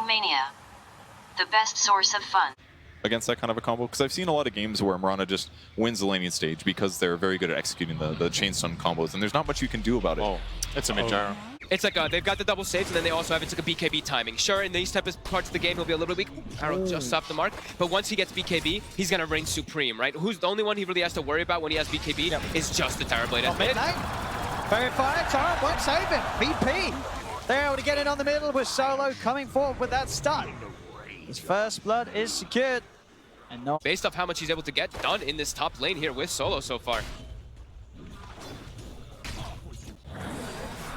Mania. The best source of fun. Against that kind of a combo, because I've seen a lot of games where Mirana just wins the laning stage because they're very good at executing the chain stun combos, and there's not much you can do about it. Oh, it's a mid gyro. It's like they've got the double saves, and then they also have it's like a BKB timing. Sure, in these type of parts of the game, he'll be a little bit weak. Arrow just off the mark. But once he gets BKB, he's gonna reign supreme, right? Who's the only one he really has to worry about when he has BKB is just the Terrorblade at mid. Very fire, Torrent won't save him. VP, they're able to get in on the middle with Solo coming forward with that stun. His first blood is secured. And no. Based off how much he's able to get done in this top lane here with Solo so far.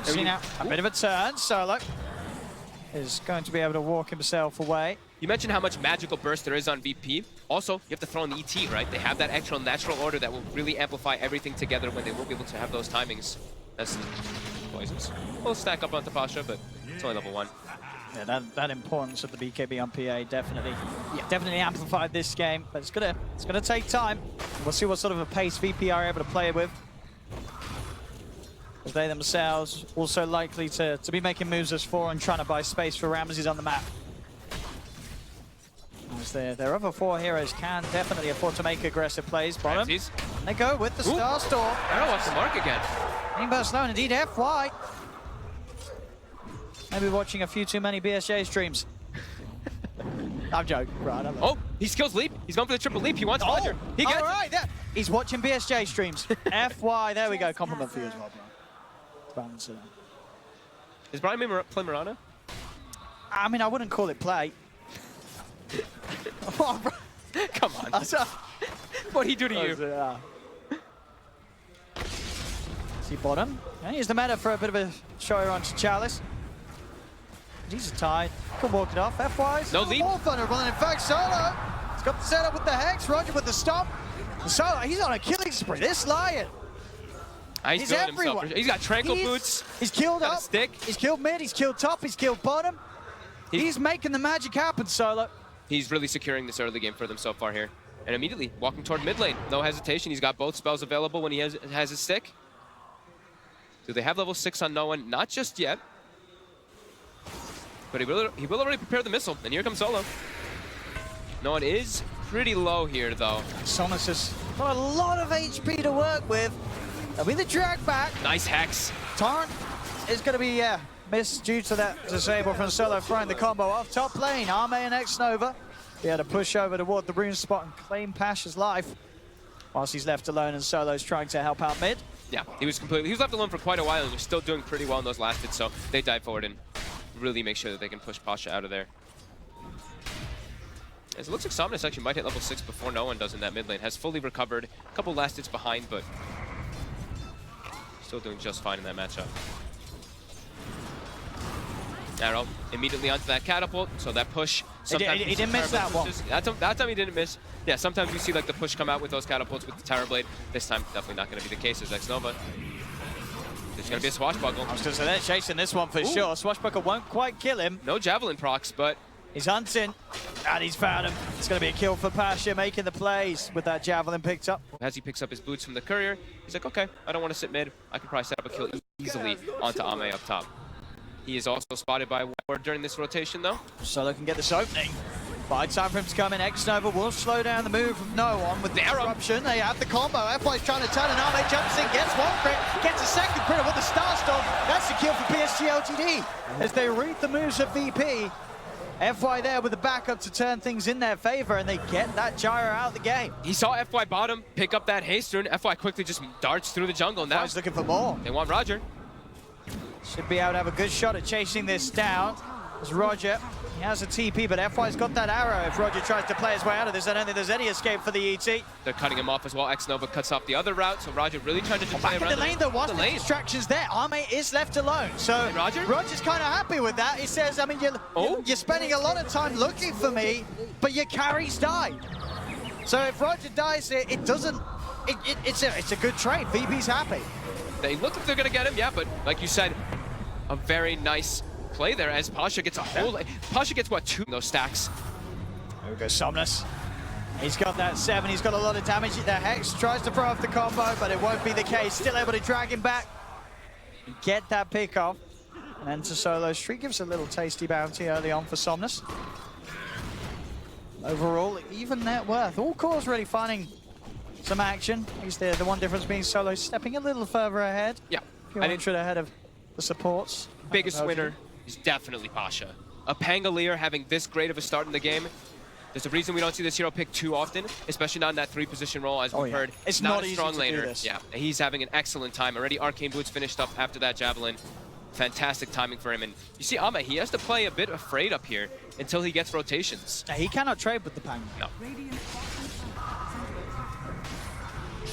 See now, a bit of a turn. Solo is going to be able to walk himself away. You mentioned how much magical burst there is on VP. Also, you have to throw in the ET, right? They have that extra natural order that will really amplify everything together when they will be able to have those timings. That's poisons. We'll stack up onto Pasha, but it's only level 1. Yeah, that importance of the BKB on PA definitely amplified this game, but it's gonna take time. We'll see what sort of a pace VP are able to play with. As they themselves also likely to be making moves as 4 and trying to buy space for Ramses on the map. As their other 4 heroes can definitely afford to make aggressive plays. Bottom, and they go with the Star Storm. Arrow off the mark again. Burst low, indeed FY. Maybe watching a few too many BSJ streams. I'm joking, right? Oh, he skills leap. He's going for the triple leap. He wants Roger. He gets it. He's watching BSJ streams. FY, there we go. Compliment for you as well, bro. Balance it out. Is Brian play Mirana? I mean, I wouldn't call it play. Oh, bro. Come on. What'd he do to you? See bottom. Yeah, here's the meta for a bit of a show on to Chalice. He's tied. Could walk it off. FY's no leap. More vulnerable. And in fact, Solo, he's got the setup with the Hex. Roger with the stomp. Solo, he's on a killing spree. This Lion. He's doing himself. He's got Tranquil Boots. He's killed up. Stick. He's killed mid. He's killed top. He's killed bottom. He's making the magic happen, Solo. He's really securing this early game for them so far here. And immediately walking toward mid lane. No hesitation. He's got both spells available when he has his stick. Do they have level 6 on no one? Not just yet. But he will already prepare the missile. And here comes Solo. No one is pretty low here, though. Sonos has got a lot of HP to work with. That'll be the drag back. Nice Hex. Torrent is going to be missed due to that disable from Solo throwing the combo off. Top lane, Arme and X-Nova. He had to push over toward the rune spot and claim Pasha's life. Whilst he's left alone and Solo's trying to help out mid. Yeah, he was left alone for quite a while and was still doing pretty well in those last hits, so they dive forward and really make sure that they can push Pasha out of there. As it looks like Somnus actually might hit level 6 before no one does in that mid lane. Has fully recovered, a couple last hits behind, but still doing just fine in that matchup. Arrow immediately onto that catapult, so that push. He didn't miss that one. That time he didn't miss. Yeah, sometimes you see like the push come out with those catapults with the Terrorblade. This time, definitely not going to be the case as X-Nova. There's going to be a Swashbuckle. I was going to say, they're chasing this one for sure. Swashbuckle won't quite kill him. No Javelin procs, but he's hunting, and he's found him. It's going to be a kill for Pasha, making the plays with that Javelin picked up. As he picks up his boots from the courier, he's like, okay, I don't want to sit mid. I can probably set up a kill easily onto Ame up top. He is also spotted by Ward during this rotation, though. Solo can get this opening. By time for him to come in, X-Nova will slow down the move from no one with the disruption. They have the combo. FY's trying to turn, and Arme jumps in, gets one crit, gets a second crit with the Star Storm. That's the kill for Psg.LGD. As they read the moves of VP, FY there with the backup to turn things in their favor, and they get that gyro out of the game. He saw FY bottom pick up that haste rune. FY quickly just darts through the jungle. Now FY's looking for more. They want Roger. Should be able to have a good shot at chasing this down. As Roger, he has a TP, but FY's got that arrow. If Roger tries to play his way out of this, I don't think there's any escape for the ET. They're cutting him off as well. X-Nova cuts off the other route, so Roger really trying to play around the lane. There was the distractions there. Arme is left alone, so Roger's kind of happy with that. He says, I mean, you're spending a lot of time looking for me, but your carries died. So if Roger dies, it's a good trade. VP's happy. They look like they're going to get him, yeah, but like you said, a very nice play there as Pasha gets a whole... Pasha gets, what, 2 of those stacks? There we go, Somnus. He's got that 7, he's got a lot of damage. The Hex tries to throw off the combo, but it won't be the case. Still able to drag him back and get that pick off. And enter solo streak gives a little tasty bounty early on for Somnus. Overall, even net worth. All cores really finding some action. At least the one difference being solo stepping a little further ahead. Yeah. A few hundred ahead of the supports. Biggest winner is definitely Pasha. A Pangolier having this great of a start in the game. There's a reason we don't see this hero pick too often, especially not in that 3-position role, as we've heard. It's not not a easy strong to do laner. this. Yeah, and he's having an excellent time. Already Arcane Boots finished up after that Javelin. Fantastic timing for him. And you see Ame, he has to play a bit afraid up here until he gets rotations. He cannot trade with the Pang. No.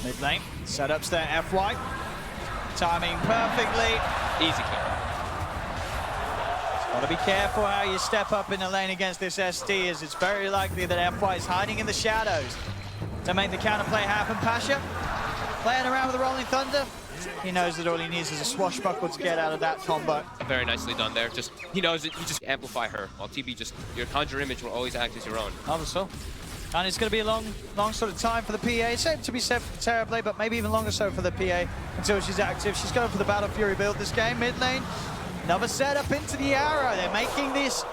Mid lane, setups there, FY. Timing perfectly. Easy kill. Gotta be careful how you step up in the lane against this SD, as it's very likely that FY is hiding in the shadows to make the counterplay happen. Pasha playing around with the Rolling Thunder. He knows that all he needs is a swashbuckle to get out of that combo. Very nicely done there. Just he knows that you just amplify her, while TB just your conjure image will always act as your own. Also, and it's going to be a long sort of time for the PA. Same to be said for the Terrorblade, but maybe even longer so for the PA until she's active. She's going for the Battle Fury build this game. Mid lane, another setup into the arrow. They're making these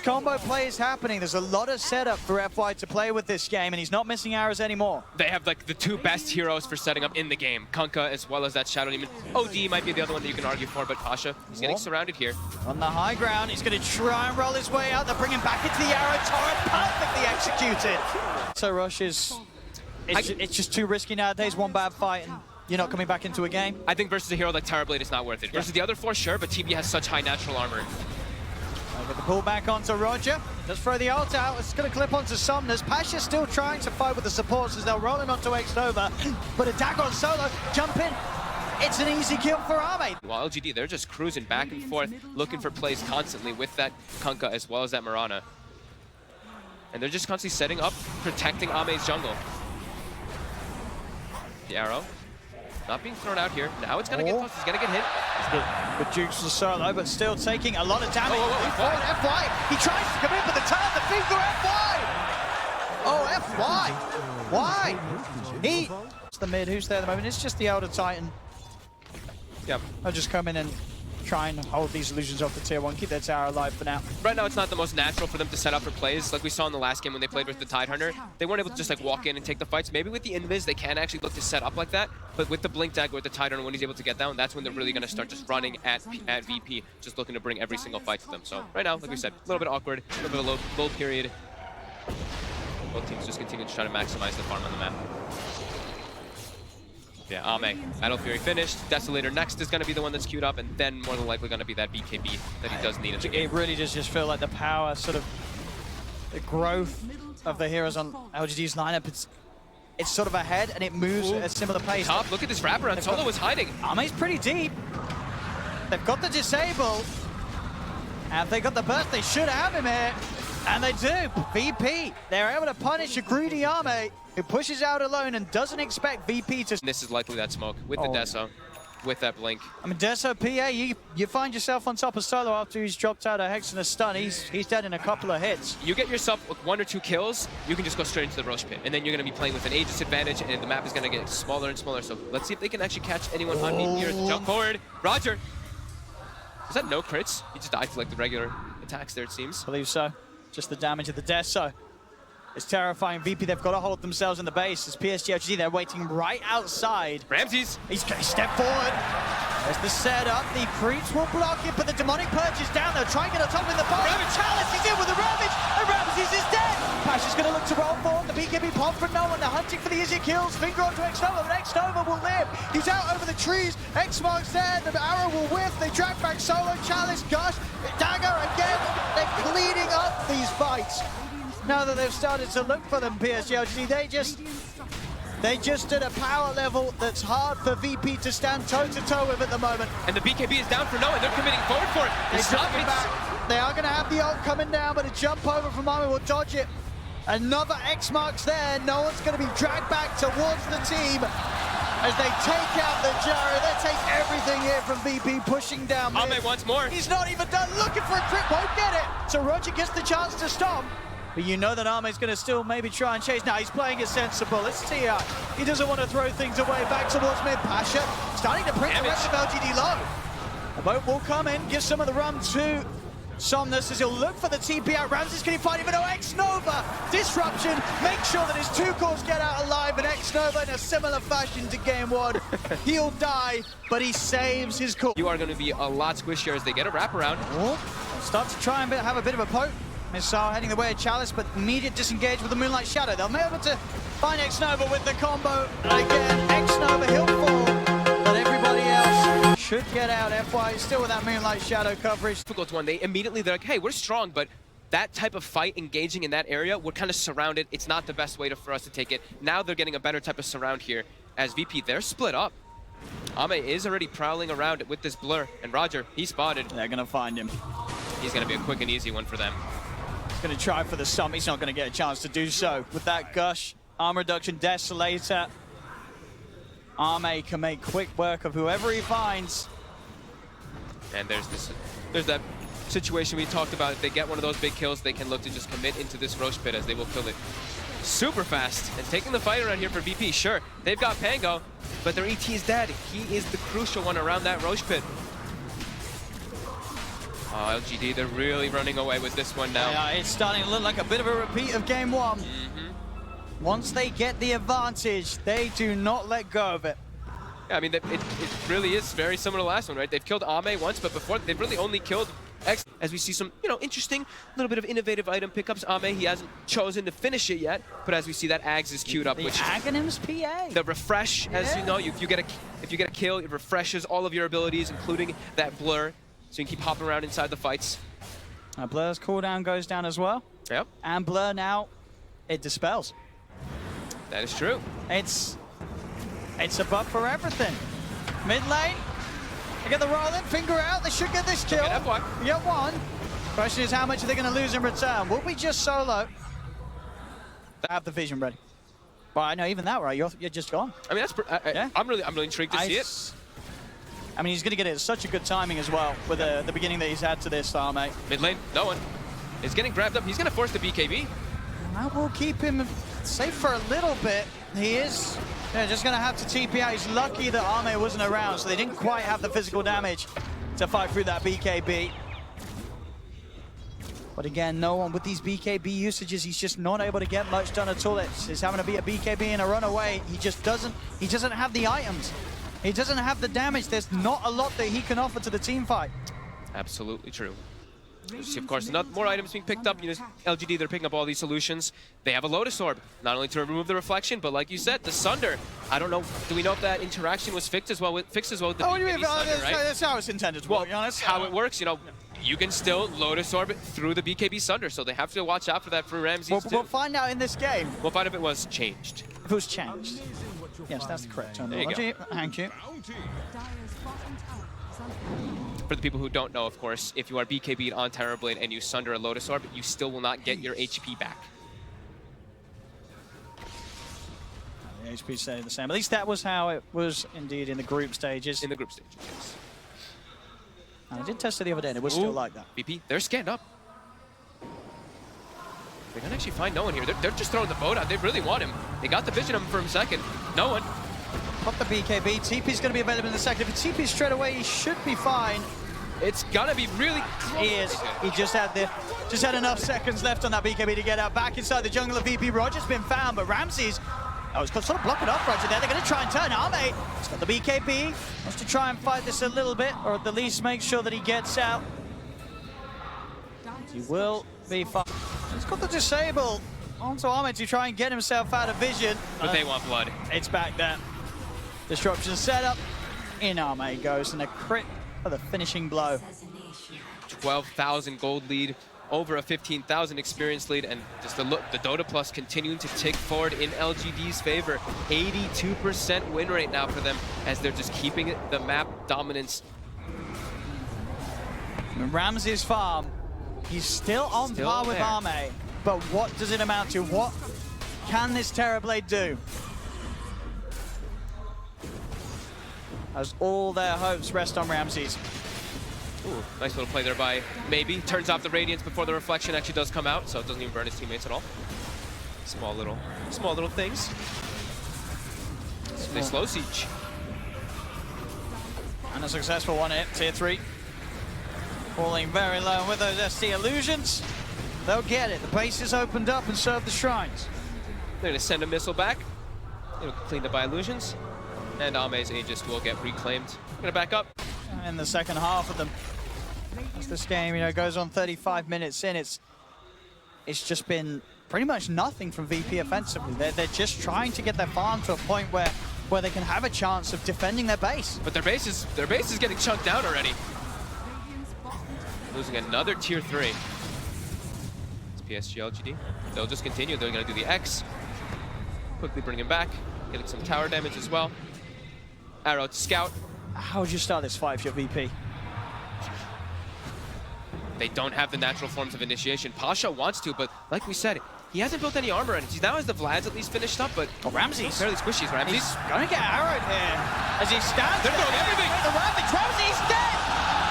combo plays happening. There's a lot of setup for FY to play with this game, and he's not missing arrows anymore. They have like the two best heroes for setting up in the game. Kunkka as well as that Shadow Demon. OD might be the other one that you can argue for, but Pasha, he's getting surrounded here. On the high ground, he's going to try and roll his way out. They're bringing back into the arrow. Torrent perfectly executed. So Rush is... It's just too risky nowadays. One bad fight and you're not coming back into a game. I think versus a hero like Terrorblade is not worth it. Yeah. Versus the other four, sure, but TB has such high natural armor. Get the pull back onto Roger. Just throw the ult out. It's going to clip onto Somnus. Pasha's still trying to fight with the supports as they'll roll him onto X-Nova. But a dagger on solo. Jump in. It's an easy kill for Ame. While LGD, they're just cruising back and forth, looking for plays constantly with that Kunkka as well as that Mirana. And they're just constantly setting up, protecting Ame's jungle. The arrow. Not being thrown out here. Now it's going to get close. He's going to get hit. Good jukes for solo, but still taking a lot of damage. FY. He tries to come in, but the turn, the finger, FY! Oh, FY! Why? It's the mid. Who's there at the moment? It's just the Elder Titan. Yep. I'll just come in and try and hold these illusions off the tier 1, keep their tower alive for now. Right now, it's not the most natural for them to set up for plays. Like we saw in the last game when they played with the Tidehunter, they weren't able to just like walk in and take the fights. Maybe with the Invis, they can actually look to set up like that. But with the Blink Dagger, with the Tidehunter, when he's able to get down, that's when they're really going to start just running at VP, just looking to bring every single fight to them. So right now, like we said, a little bit awkward, a little bit of a low period. Both teams just continue to try to maximize the farm on the map. Yeah, Ame, Battle Fury finished. Desolator next is going to be the one that's queued up, and then more than likely going to be that BKB that he does need. It really does just feel like the power, sort of, the growth of the heroes on LGD's lineup. It's sort of ahead, and it moves at a similar pace. Top, look at this wraparound. Solo is hiding. Ame's pretty deep. They've got the disable, and if they got the burst, they should have him here. And they do. VP, they're able to punish a greedy Ame who pushes out alone and doesn't expect VP to... This is likely that smoke with the Deso, with that Blink. I mean, Deso, PA, you find yourself on top of Solo after he's dropped out a Hex and a stun. He's dead in a couple of hits. You get yourself with 1 or 2 kills, you can just go straight into the Roche Pit. And then you're going to be playing with an Aegis advantage, and the map is going to get smaller and smaller. So let's see if they can actually catch anyone on me here. Jump forward. Roger. Is that no crits? He just died for like the regular attacks there, it seems. I believe so. Just the damage of the Deso. It's terrifying. VP, they've got to hold themselves in the base. As Psg.LGD, they're waiting right outside. Ramses. He's going to step forward. There's the setup. The creeps will block it, but the Demonic Purge is down. They'll try and get on top in the bottom. Chalice is in with the Ravage, and Ramses is dead. Pasha's going to look to roll forward. The BKB pop from no one. They're hunting for the easy kills. Finger onto X-Nova, but X-Nova will live. He's out over the trees. X-Mark's there. The arrow will whiff. They drag back Solo. Chalice, Gush, Dagger again. They're cleaning up these fights. Now that they've started to look for them, Psg.LGD, they just at a power level that's hard for VP to stand toe-to-toe with at the moment. And the BKB is down for no, and they're committing forward for it. They are going to have the ult coming down, but a jump over from Ame will dodge it. Another X-Mark's there. No one's going to be dragged back towards the team as they take out the Jaro. They take everything here from VP, pushing down mid. Ame once more. He's not even done looking for a crit, won't get it. So Roger gets the chance to stop. But you know that Ame's going to still maybe try and chase. Now he's playing it sensible. It's TI. He doesn't want to throw things away back towards mid. Pasha starting to print the rest of LGD low. The boat will come in, give some of the rum to Somnus as he'll look for the TP out. Ramses, can he find even? No, X-Nova! Disruption, make sure that his two cores get out alive, and X-Nova in a similar fashion to game one. He'll die, but he saves his core. You are going to be a lot squishier as they get a wraparound. Oh, start to try and have a bit of a poke. Missile heading the way of Chalice, but immediate disengage with the Moonlight Shadow. They'll be able to find X-Nova with the combo. And again, X-Nova, he'll fall, but everybody else should get out. FY still with that Moonlight Shadow coverage. Difficult one. They're like, hey, we're strong, but that type of fight engaging in that area, we're kind of surrounded. It's not the best way for us to take it. Now they're getting a better type of surround here. As VP, they're split up. Ame is already prowling around with this blur, and Roger, he's spotted. They're going to find him. He's going to be a quick and easy one for them. Going to try for the sum. He's not going to get a chance to do so. With that Gush, Arm Reduction, Desolator, Ame can make quick work of whoever he finds. And there's that situation we talked about. If they get one of those big kills, they can look to just commit into this Roche Pit as they will kill it super fast. And taking the fight around here for VP, sure, they've got Pango, but their ET is dead. He is the crucial one around that Roche Pit. Oh, LGD, they're really running away with this one now. Yeah, it's starting to look like a bit of a repeat of game one. Once they get the advantage, they do not let go of it. Yeah, I mean, it really is very similar to the last one, right? They've killed Ame once, but before, they've really only killed X. As we see some, interesting, little bit of innovative item pickups. Ame, he hasn't chosen to finish it yet, but as we see, that Ags is queued up. The which Aghanim's PA. The refresh, as you know, if you get a kill, it refreshes all of your abilities, including that blur, so you can keep hopping around inside the fights. Blur's cooldown goes down as well. Yep. And Blur now, it dispels. That is true. It's a buff for everything. Mid lane, they get the roll in, finger out, they should get this kill. Get one. You get one. Question is, how much are they going to lose in return? Will we just solo? They have the vision ready. But I know even that, right? You're just gone. I mean, Yeah. I'm really intrigued to see it. I mean, he's going to get it at such a good timing as well with the beginning that he's had to this, mate. Mid lane, no one. He's getting grabbed up. He's going to force the BKB. That will keep him safe for a little bit. He is just going to have to TP out. He's lucky that Ame wasn't around, so they didn't quite have the physical damage to fight through that BKB. But again, no one with these BKB usages, he's just not able to get much done at all. It's having to be a BKB and a runaway. He doesn't have the items. He doesn't have the damage. There's not a lot that he can offer to the team fight. Absolutely true. Of course, more items being picked up. LGD, they're picking up all these solutions. They have a Lotus Orb, not only to remove the reflection, but like you said, the Sunder. I don't know. Do we know if that interaction was fixed as well with the BKB Sunder, right? That's how it's intended to work, to be honest. How it works, you can still Lotus Orb through the BKB Sunder, so they have to watch out for that for Ramses. We'll find out in this game. We'll find if it was changed. If it was changed. Yes, that's the correct terminology. Thank you. For the people who don't know, of course, if you are BKB'd on Terrorblade and you Sunder a Lotus Orb, you still will not get your HP back. The HP stayed the same. At least that was how it was indeed in the group stages. In the group stages, yes. I did test it the other day, and it was still like that. VP, they're scanned up. They can actually find no one here. They're just throwing the boat out. They really want him. They got the vision of him for a second. No one. Pop the BKB. TP's going to be available in a second. If it's TP straight away, he should be fine. It's gonna be really close. He is. He just had enough seconds left on that BKB to get out. Back inside the jungle of VP. Roger's been found, but Ramses, he's sort of blocking off Roger there. They're going to try and turn Ame. He's got the BKB. Wants to try and fight this a little bit, or at the least make sure that he gets out. He will be fine. He's got the disable onto Ame to try and get himself out of vision. But they want blood. It's back there. Disruption setup. In Ame goes, and a crit for the finishing blow. 12,000 gold lead, over a 15,000 experience lead, and just the Dota Plus continuing to tick forward in LGD's favor. 82% win rate now for them, as they're just keeping the map dominance. Ramses' farm, he's still on par with Ame, but what does it amount to? What can this Terrorblade do? As all their hopes rest on Ramses. Ooh, nice little play there by Maybe. Turns off the Radiance before the reflection actually does come out, so it doesn't even burn his teammates at all. Small little things. They slow siege. And a successful one hit, tier 3. Falling very low with those ST illusions. They'll get it. The base is opened up and serve the shrines. They're gonna send a missile back. It'll be cleaned up by illusions. And Ame's Aegis will get reclaimed. Gonna back up. In the second half of them. As this game, goes on 35 minutes in, it's just been pretty much nothing from VP offensively. They're just trying to get their farm to a point where they can have a chance of defending their base. But their base is getting chunked down already. Losing another tier 3. It's Psg.LGD. They'll just continue. They're gonna do the X. Quickly bring him back. Getting some tower damage as well. Arrow to scout. How would you start this fight if you're VP? They don't have the natural forms of initiation. Pasha wants to, but like we said, he hasn't built any armor, and he now has the Vlads at least finished up, but Ramsey's fairly squishy. Ramsey's gonna get arrowed here as he stands. They're throwing everything. Ramsey's dead!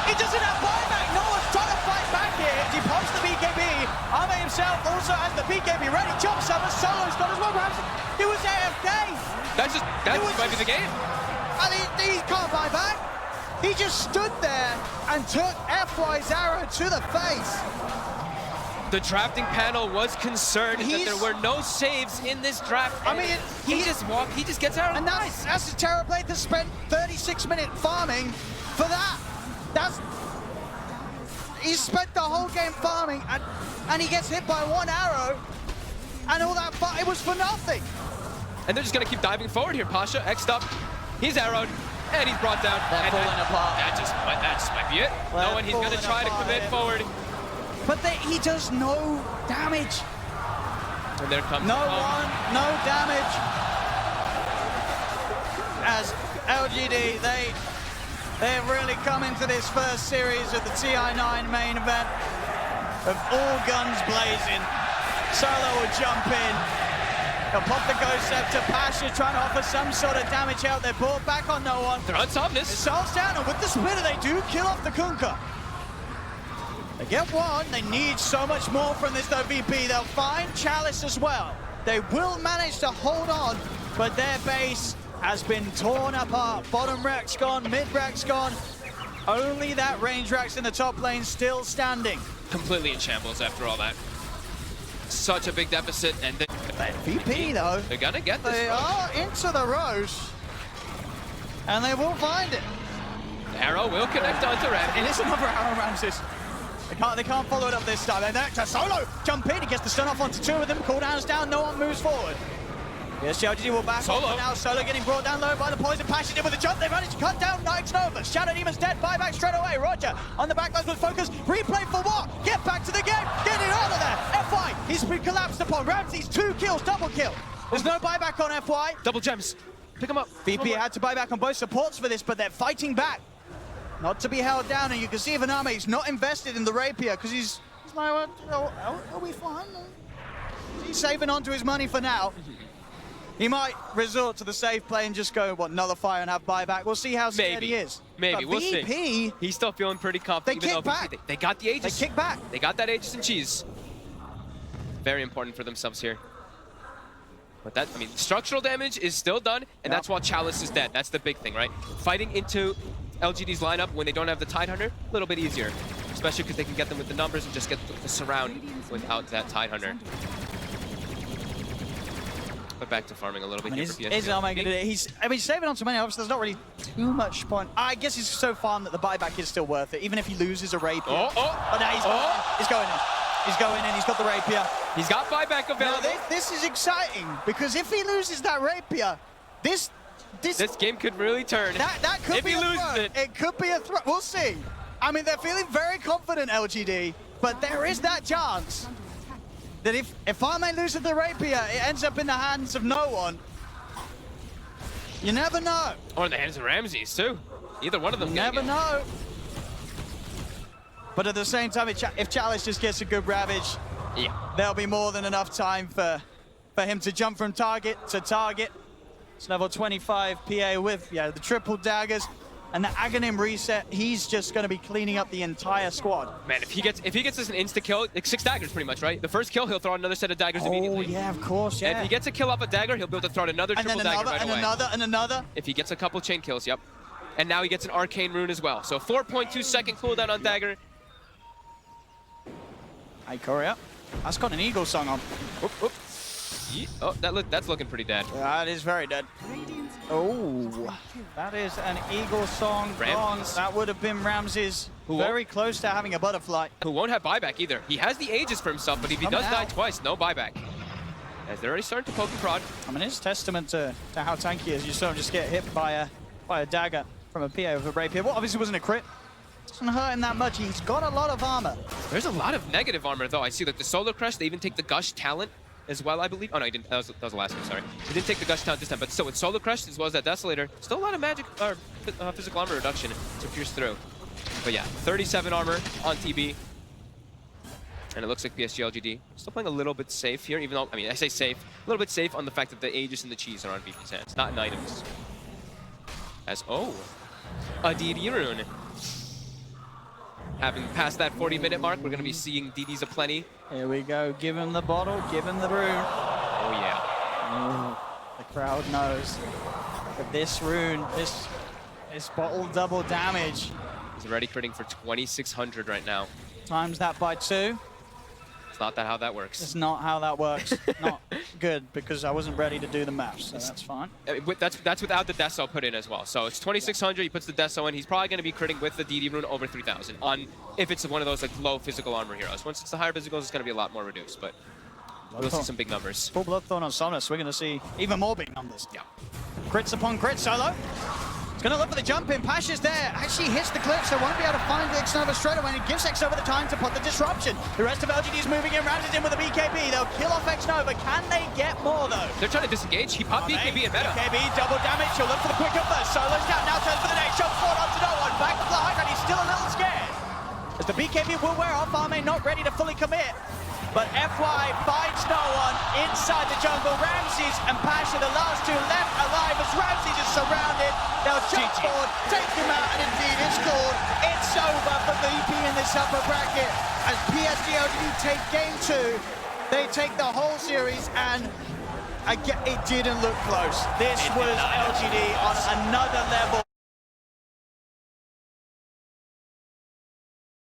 He doesn't have buyback! No one's trying to fight back here as he pops the BKB. Ame himself also has the BKB ready. Jumps up, and Solo's got as well. Ramsey, he was AFK! That might be the game. And he can't buy back. He just stood there and took FY's arrow to the face. The drafting panel was concerned that there were no saves in this draft. I mean, he just gets arrowed. And that's a Terror Blade that spent 36-minute farming for that. He spent the whole game farming and he gets hit by one arrow and all that, but it was for nothing. And they're just gonna keep diving forward here. Pasha, X'd up, he's arrowed. And he's brought down. They're falling apart. That just might be it. No, and he's going to try to commit forward. But he does no damage. And there comes no damage. As LGD, they've really come into this first series of the TI9 main event of all guns blazing. Solo will jump in. They'll pop the Ghost Scepter. Pasha trying to offer some sort of damage out. They're brought back on no one. They're on Somnus. Salt's down, and with the splitter, they do kill off the Kunkka. They get one. They need so much more from this, though, VP. They'll find Chalice as well. They will manage to hold on, but their base has been torn apart. Bottom rack's gone, mid rack's gone. Only that range rack's in the top lane still standing. Completely in shambles after all that. Such a big deficit, and VP though, they're gonna get this. They are into the Rose, and they will find it. The arrow will connect onto Ramsey. It is another arrow, Ramses. They can't follow it up this time. Then to Solo, jump in, he gets the stun off onto two of them. Cooldown's down, no one moves forward. Yes, LGD will back Solo. off, now Solo getting brought down low by the poison. Passion in with a jump, they managed to cut down Knights Nova. Shadow Demon's dead, buyback straight away. Roger on the backlines with focus. Replay for what? Get back to the game, get it out of there. FY, he's been collapsed upon. Ramsey's 2 kills, double kill. There's no buyback on FY. Double gems, pick him up. VP had to buy back on both supports for this, but they're fighting back. Not to be held down, and you can see Vaname is not invested in the rapier because he's like, are we fine? He's saving onto his money for now. He might resort to the safe play and just go, nullify and have buyback. We'll see how scared he is. Maybe, but we'll VP, see. He's still feeling pretty confident. They kick back. They got the Aegis. They kick back. They got that Aegis and cheese. Very important for themselves here. But that, I mean, structural damage is still done, and that's why Chalice is dead. That's the big thing, right? Fighting into LGD's lineup when they don't have the Tidehunter, a little bit easier. Especially because they can get them with the numbers and just get the surround without that Tidehunter. But back to farming a little bit here for PSG. He's saving on so many, obviously there's not really too much point. I guess he's so farm that the buyback is still worth it, even if he loses a rapier. But now he's going in. He's going in, he's got the rapier. He's got buyback available. Now, this is exciting, because if he loses that rapier, this game could really turn. That could if be he a loses throw. It could be a throw. We'll see. I mean, they're feeling very confident, LGD, but there is that chance that if Ame loses the rapier, it ends up in the hands of no one. You never know. Or in the hands of Ramses, too. Either one of them. You never know. But at the same time, if Chalice just gets a good ravage, there'll be more than enough time for him to jump from target to target. It's level 25 PA with the triple daggers and the Aghanim reset. He's just going to be cleaning up the entire squad. Man, if he gets this an insta kill, like 6 daggers pretty much, right? The first kill, he'll throw out another set of daggers immediately. Oh yeah, of course, yeah. And if he gets a kill off a dagger, he'll be able to throw out another triple dagger right away. And another. If he gets a couple chain kills, And now he gets an Arcane Rune as well. So 4.2 second cooldown on Dagger. Hey, Korea. That's got an Eagle song on. Oop, oop. Oh, that's looking pretty dead. That is very dead. Oh, that is an Eagle song gone. That would have been Ramses. Very close to having a butterfly. Who won't have buyback either. He has the Aegis for himself, but if he does die twice, no buyback. As they're already starting to poke and prod. I mean, it's testament to how tanky he is. You saw him just get hit by a dagger from a PA with a rapier. Well, obviously wasn't a crit. Doesn't hurt him that much. He's got a lot of armor. There's a lot of negative armor, though. I see that the Solar Crush, they even take the Gush talent as well, I believe. Oh, no, he didn't. That was the last one, sorry. He didn't take the Gush talent this time, but still, with Solar Crush as well as that Desolator, still a lot of magic, or physical armor reduction to pierce through. But yeah, 37 armor on TB. And it looks like Psg.LGD still playing a little bit safe here, even though, I mean, I say safe, a little bit safe on the fact that the Aegis and the Cheese are on VP's hands, not in items. As, oh, a DD rune. Having passed that 40-minute mark, we're going to be seeing DDs aplenty. Here we go. Give him the bottle, give him the rune. Oh, yeah. Oh, the crowd knows that this rune, this bottle double damage. He's already critting for 2,600 right now. Times that by 2. It's not how that works. It's not how that works. Not good, because I wasn't ready to do the math, so that's fine. That's without the Deso put in as well. So it's 2,600, he puts the Deso in. He's probably going to be critting with the DD rune over 3,000 on if it's one of those like low physical armor heroes. Once it's the higher physicals, it's going to be a lot more reduced, but we'll see some big numbers. Full Bloodthorn on Somnus, we're going to see even more big numbers. Yeah. Crits upon crits, Solo. He's going to look for the jump in. Pasha's there. Actually hits the clip, so won't be able to find the Xnova straight away. And it gives Xnova the time to put the disruption. The rest of LGD's moving in. Ramses in with a BKB. They'll kill off Xnova. Can they get more, though? They're trying to disengage. He popped BKB in meta. BKB, double damage. He'll look for the quick up first. Solo's down. Now turns for the next shot. Forward onto no one. Back to the Hydra. He's still a little scared. As the BKB will wear off, Arme not ready to fully commit. But FY finds no one inside the jungle. Ramses and Pasha, the last two left alive as Ramses is surrounded. They'll jump forward, take him out, and indeed it's scored. It's over for VP in this upper bracket. As Psg.LGD take game 2, they take the whole series, and again, it didn't look close. This was LGD on another level.